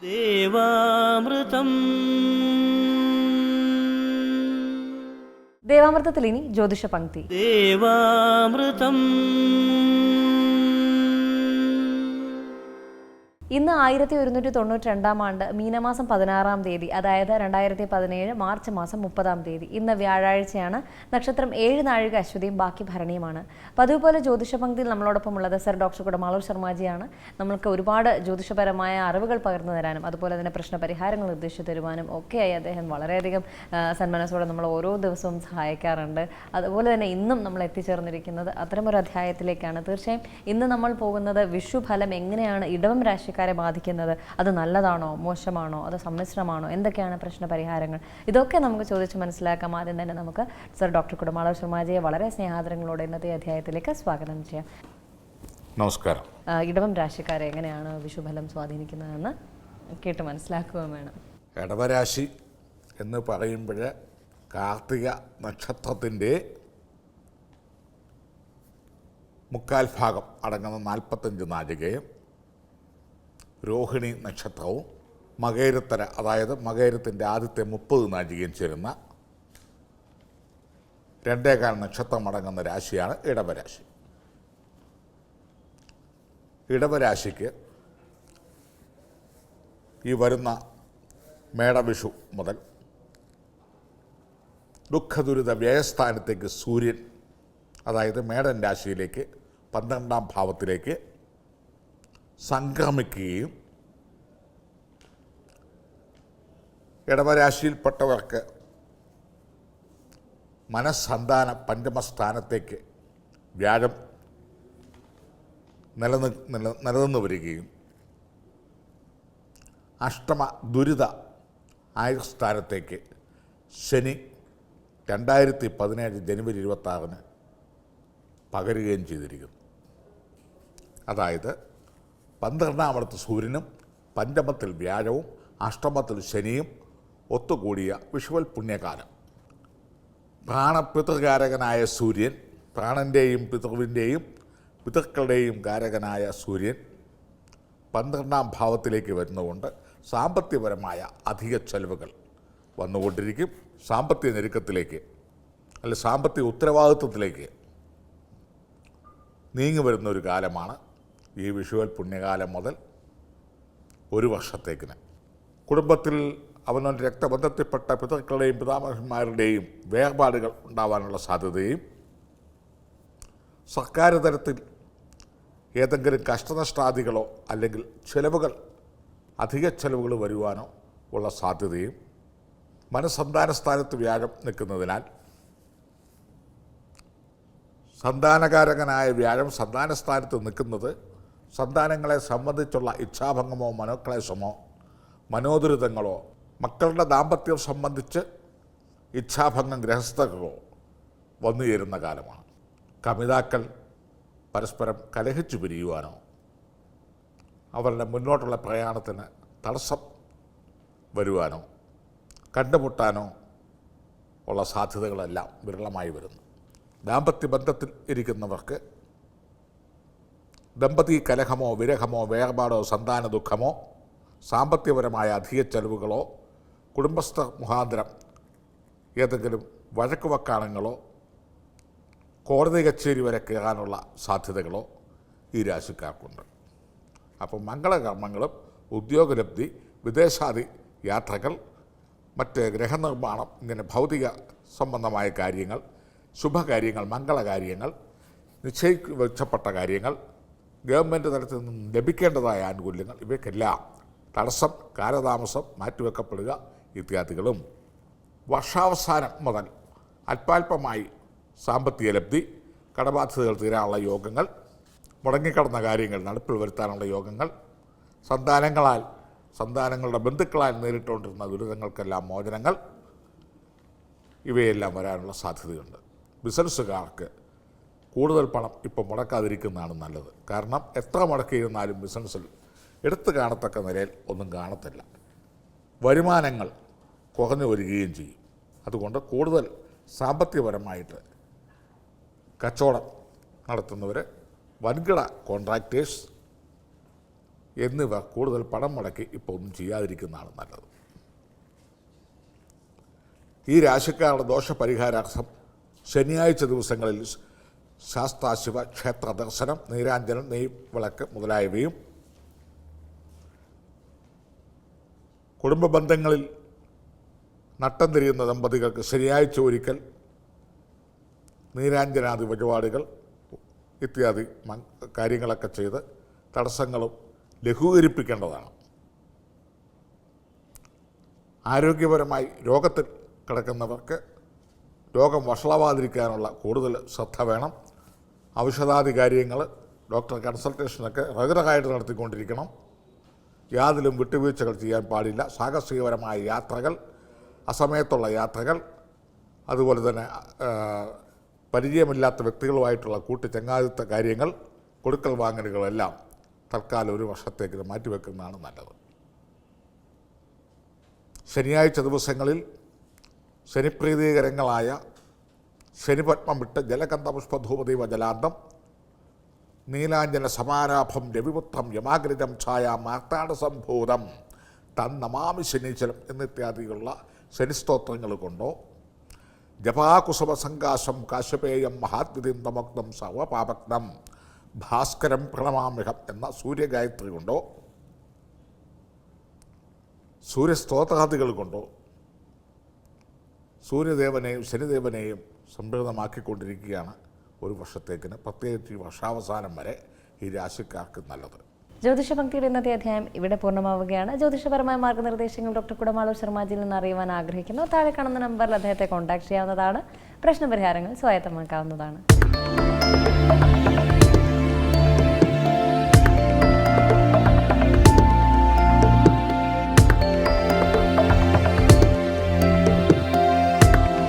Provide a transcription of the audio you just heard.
ദേവാമൃതം. ദേവാമൃതത്തിൽ ഇനി ജ്യോതിഷ പങ്ക്തി. ദേവാമൃതം. ഇന്ന് 1192 ആണ്ട് മീനമാസം 16-ാം തീയതി, അതായത് 2017 മാർച്ച് മാസം 30-ാം തീയതി. ഇന്ന് വ്യാഴാഴ്ചയാണ്. നക്ഷത്രം 7 നാഴിക അശ്വതിയും ബാക്കി ഭരണിയുമാണ്. പതിവ് പോലെ ജ്യോതിഷ പങ്ക്തിയിൽ നമ്മളോടൊപ്പം ഉള്ളത് സർ ഡോക്ടർ കുടമാളൂർ ശർമാജിയാണ്. നമ്മൾക്ക് ഒരുപാട് ജ്യോതിഷപരമായ അറിവുകൾ പകർന്നു തരാനും അതുപോലെ തന്നെ പ്രശ്നപരിഹാരങ്ങൾ നിർദ്ദേശിച്ചു തരുവാനും ഒക്കെയായി അദ്ദേഹം വളരെയധികം സന്മനസ്സോടെ നമ്മൾ ഓരോ ദിവസവും സഹായിക്കാറുണ്ട്. അതുപോലെ തന്നെ ഇന്നും നമ്മൾ എത്തിച്ചേർന്നിരിക്കുന്നത് അത്തരമൊരു അധ്യായത്തിലേക്കാണ്. തീർച്ചയായും ഇന്ന് നമ്മൾ പോകുന്നത് വിഷുഫലം എങ്ങനെയാണ് ഇടവം രാശിക്കാരെ ബാധിക്കുന്നത്, അത് നല്ലതാണോ മോശമാണോ, അത് സമ്മിശ്രമാണോ, എന്തൊക്കെയാണ് പ്രശ്ന പരിഹാരങ്ങൾ, ഇതൊക്കെ നമുക്ക് ചോദിച്ച് മനസ്സിലാക്കാം. ആദ്യം തന്നെ നമുക്ക് സർ ഡോക്ടർ കുടമാളൂർ ശർമാജിയെ വളരെ സ്നേഹാദരങ്ങളോടെ ഇന്നത്തെ അധ്യായത്തിലേക്ക് സ്വാഗതം ചെയ്യാം. നമസ്കാരം. ഇടവം രാശിക്കാരെ എങ്ങനെയാണ് വിഷുഫലം സ്വാധീനിക്കുന്നതെന്ന് കേട്ട് മനസ്സിലാക്കുകയും വേണം. ഇടവരാശി എന്ന് പറയുമ്പോൾ കാർത്തിക നക്ഷത്രത്തിൻ്റെ മുക്കാൽ ഭാഗം അടങ്ങുന്ന 45 നാഴികയും രോഹിണി നക്ഷത്രവും മകേരത്തര, അതായത് മകേരത്തിൻ്റെ ആദ്യത്തെ 30 നാഴികയും ചേരുന്ന 2.25 നക്ഷത്രം അടങ്ങുന്ന രാശിയാണ് ഇടവരാശി. ഇടവരാശിക്ക് ഈ വരുന്ന മേടവിഷു മുതൽ ദുഃഖദുരിത വ്യയസ്ഥാനത്തേക്ക് സൂര്യൻ, അതായത് മേടൻ രാശിയിലേക്ക് 12-ാം ഭാവത്തിലേക്ക് സംക്രമിക്കുകയും ഇടവരാശിയിൽപ്പെട്ടവർക്ക് മനസ്സന്താന പഞ്ചമസ്ഥാനത്തേക്ക് വ്യാഴം നിലനിന്ന് വരികയും അഷ്ടമ ദുരിത ആയുസ്ഥാനത്തേക്ക് ശനി 2017 ജനുവരി 26 പകരുകയും ചെയ്തിരിക്കുന്നു. അതായത് 12-ാമടത്ത് സൂര്യനും 5-മത്തിൽ വ്യാഴവും 8-മത്തിൽ ശനിയും ഒത്തുകൂടിയ വിഷുവൽ പുണ്യകാലം. പ്രാണപിതൃകാരകനായ സൂര്യൻ, പ്രാണൻ്റെയും പിതൃവിൻ്റെയും പിതൃക്കളുടെയും കാരകനായ സൂര്യൻ 12-ാം ഭാവത്തിലേക്ക് വരുന്നതുകൊണ്ട് സാമ്പത്തികപരമായ അധിക ചെലവുകൾ വന്നുകൊണ്ടിരിക്കും. സാമ്പത്തിക ഞെരുക്കത്തിലേക്ക്, അല്ലെ സാമ്പത്തിക ഉത്തരവാദിത്വത്തിലേക്ക് നീങ്ങി വരുന്ന ഒരു കാലമാണ് ഈ വിഷുവൽ പുണ്യകാലം മുതൽ ഒരു വർഷത്തേക്കിന്. കുടുംബത്തിൽ അവനവൻ്റെ രക്തബന്ധത്തിൽപ്പെട്ട പിതൃക്കളുടെയും പിതാമഹന്മാരുടെയും വേർപാടുകൾ ഉണ്ടാവാനുള്ള സാധ്യതയും, സർക്കാർ തലത്തിൽ ഏതെങ്കിലും കഷ്ടനഷ്ടാദികളോ അല്ലെങ്കിൽ അധിക ചെലവുകൾ വരുവാനോ ഉള്ള സാധ്യതയും, മനസ്സന്താന സ്ഥാനത്ത് വ്യാഴം നിൽക്കുന്നതിനാൽ സന്താനകാരകനായ വ്യാഴം സന്താനസ്ഥാനത്ത് നിൽക്കുന്നത് സന്താനങ്ങളെ സംബന്ധിച്ചുള്ള ഇച്ഛാഭംഗമോ മനോക്ലേശമോ മനോദുരിതങ്ങളോ, മക്കളുടെ ദാമ്പത്യം സംബന്ധിച്ച് ഇച്ഛാഭംഗം ഗ്രഹസ്ഥകളോ വന്നു ചേരുന്ന കാലമാണ്. കമിതാക്കൾ പരസ്പരം കലഹിച്ചു പിരിയുവാനോ അവരുടെ മുന്നോട്ടുള്ള പ്രയാണത്തിന് തടസ്സം വരുവാനോ കണ്ടുമുട്ടാനോ ഉള്ള സാധ്യതകളെല്ലാം വിരളമായി വരുന്നു. ദാമ്പത്യ ബന്ധത്തിൽ ഇരിക്കുന്നവർക്ക് ദമ്പതി കലഹമോ വിരഹമോ വേർപാടോ സന്താന ദുഃഖമോ സാമ്പത്തികപരമായ അധിക ചെലവുകളോ കുടുംബസ്ഥ മുഖാന്തരം ഏതെങ്കിലും വഴക്കുവക്കാണങ്ങളോ കോടതി കച്ചേരി വരെ കയറാനുള്ള സാധ്യതകളോ ഈ രാശിക്കാർക്കുണ്ട്. അപ്പം മംഗളകർമ്മങ്ങളും ഉദ്യോഗലബ്ധി, വിദേശാദി യാത്രകൾ, മറ്റ് ഗ്രഹനിർമ്മാണം, ഇങ്ങനെ ഭൗതിക സംബന്ധമായ കാര്യങ്ങൾ, ശുഭകാര്യങ്ങൾ, മംഗളകാര്യങ്ങൾ, നിശ്ചയിക്കപ്പെട്ട കാര്യങ്ങൾ, ഗവൺമെൻറ് തലത്തിൽ നിന്ന് ലഭിക്കേണ്ടതായ ആനുകൂല്യങ്ങൾ, ഇവയ്ക്കെല്ലാം തടസ്സം, കാലതാമസം, മാറ്റിവെക്കപ്പെടുക ഇത്യാദികളും, വർഷാവസാനം മുതൽ അല്പാൽപമായി സാമ്പത്തിക ലബ്ധി, കടബാധ്യതകൾ തീരാനുള്ള യോഗങ്ങൾ, മുടങ്ങിക്കിടന്ന കാര്യങ്ങൾ നടപ്പിൽ വരുത്താനുള്ള യോഗങ്ങൾ, സന്താനങ്ങളുടെ ബന്ധുക്കളാൽ നേരിട്ടുകൊണ്ടിരുന്ന ദുരിതങ്ങൾക്കെല്ലാം മോചനങ്ങൾ, ഇവയെല്ലാം വരാനുള്ള സാധ്യതയുണ്ട്. ബിസിനസ്സുകാർക്ക് കൂടുതൽ പണം ഇപ്പം മുടക്കാതിരിക്കുന്നതാണ് നല്ലത്. കാരണം എത്ര മുടക്കിയിരുന്നാലും ബിസിനസ്സിൽ എടുത്തു കാണത്തക്ക നിലയിൽ ഒന്നും കാണത്തില്ല. വരുമാനങ്ങൾ കുറഞ്ഞു വരികയും ചെയ്യും. അതുകൊണ്ട് കൂടുതൽ സാമ്പത്തികപരമായിട്ട് കച്ചവടം നടത്തുന്നവർ, വൻകിട കോൺട്രാക്ടേഴ്സ്, എന്നിവ കൂടുതൽ പണം മുടക്കി ഇപ്പോൾ ഒന്നും ചെയ്യാതിരിക്കുന്നതാണ് നല്ലത്. ഈ രാശിക്കാരുടെ ദോഷപരിഹാരാർത്ഥം ശനിയാഴ്ച ദിവസങ്ങളിൽ ശാസ്താശിവ ക്ഷേത്ര ദർശനം, നീരാഞ്ജനം, നെയ് വിളക്ക് മുതലായവയും, കുടുംബ ബന്ധങ്ങളിൽ നട്ടം തിരിയുന്ന ദമ്പതികൾക്ക് ശനിയാഴ്ച ഒരിക്കൽ നീരാഞ്ജനാദി വഴിപാടുകൾ ഇത്യാദി കാര്യങ്ങളൊക്കെ ചെയ്ത് തടസ്സങ്ങളും ലഘൂകരിപ്പിക്കേണ്ടതാണ്. ആരോഗ്യപരമായി രോഗത്തിൽ കിടക്കുന്നവർക്ക് രോഗം വഷളാവാതിരിക്കാനുള്ള കൂടുതൽ ശ്രദ്ധ വേണം. ഔഷധാദി കാര്യങ്ങൾ ഡോക്ടർ കൺസൾട്ടേഷനൊക്കെ റെഗുലറായിട്ട് നടത്തിക്കൊണ്ടിരിക്കണം. യാതിലും വിട്ടുവീഴ്ചകൾ ചെയ്യാൻ പാടില്ല. സാഹസികപരമായ യാത്രകൾ, അസമയത്തുള്ള യാത്രകൾ, അതുപോലെ തന്നെ പരിചയമില്ലാത്ത വ്യക്തികളുമായിട്ടുള്ള കൂട്ടിച്ചങ്ങാതിത്ത കാര്യങ്ങൾ, കൊടുക്കൽ വാങ്ങലുകളെല്ലാം തൽക്കാലം ഒരു വർഷത്തേക്ക് ഇത് മാറ്റിവെക്കുന്നതാണ് നല്ലത്. ശനിയാഴ്ച ദിവസങ്ങളിൽ ശനിപ്രീതികരങ്ങളായ ശനിപത്മം വിട്ട് ജലകന്ധപുഷ്പധൂപദീപ ജലാന്തം, നീലാഞ്ജന സമാരാഭം രവിപുത്രം യമാഗ്രജം ഛായ മാർത്താണ്ഡ സംഭൂതം തന്നമാമി ശനീശ്വരം എന്നിത്യാദികളുള്ള ശനിസ്തോത്രങ്ങൾ കൊണ്ടോ, ജപാകുസുമ സങ്കാശം കാശ്യപേയം മഹാത്വിതിം തമഗ്നം സർവപാപഗ്നം ഭാസ്കരം പ്രണമാമ്യഹം എന്ന സൂര്യഗായത്രി കൊണ്ടോ, സൂര്യസ്തോത്രാദികൾ കൊണ്ടോ സൂര്യദേവനെയും ശനിദേവനെയും സംപ്രീതമാക്കിക്കൊണ്ടിരിക്കുകയാണ് ഒരു വർഷത്തേക്കിന്, പ്രത്യേകിച്ച് ഈ വർഷാവസാനം വരെ ഈ രാശിക്കാർക്ക് നല്ലത്. ജ്യോതിഷപംക്തിയുടെ ഇന്നത്തെ അധ്യായം ഇവിടെ പൂർണ്ണമാവുകയാണ്. ജ്യോതിഷപരമായ മാർഗ്ഗനിർദ്ദേശങ്ങൾ ഡോക്ടർ കുടമാളൂർ ശർമാജിയിൽ നിന്ന് അറിയുവാൻ ആഗ്രഹിക്കുന്നു. താഴെ കാണുന്ന നമ്പറിൽ അദ്ദേഹത്തെ കോൺടാക്ട് ചെയ്യാവുന്നതാണ്. പ്രശ്നപരിഹാരങ്ങൾ സ്വായത്തമാക്കാവുന്നതാണ്.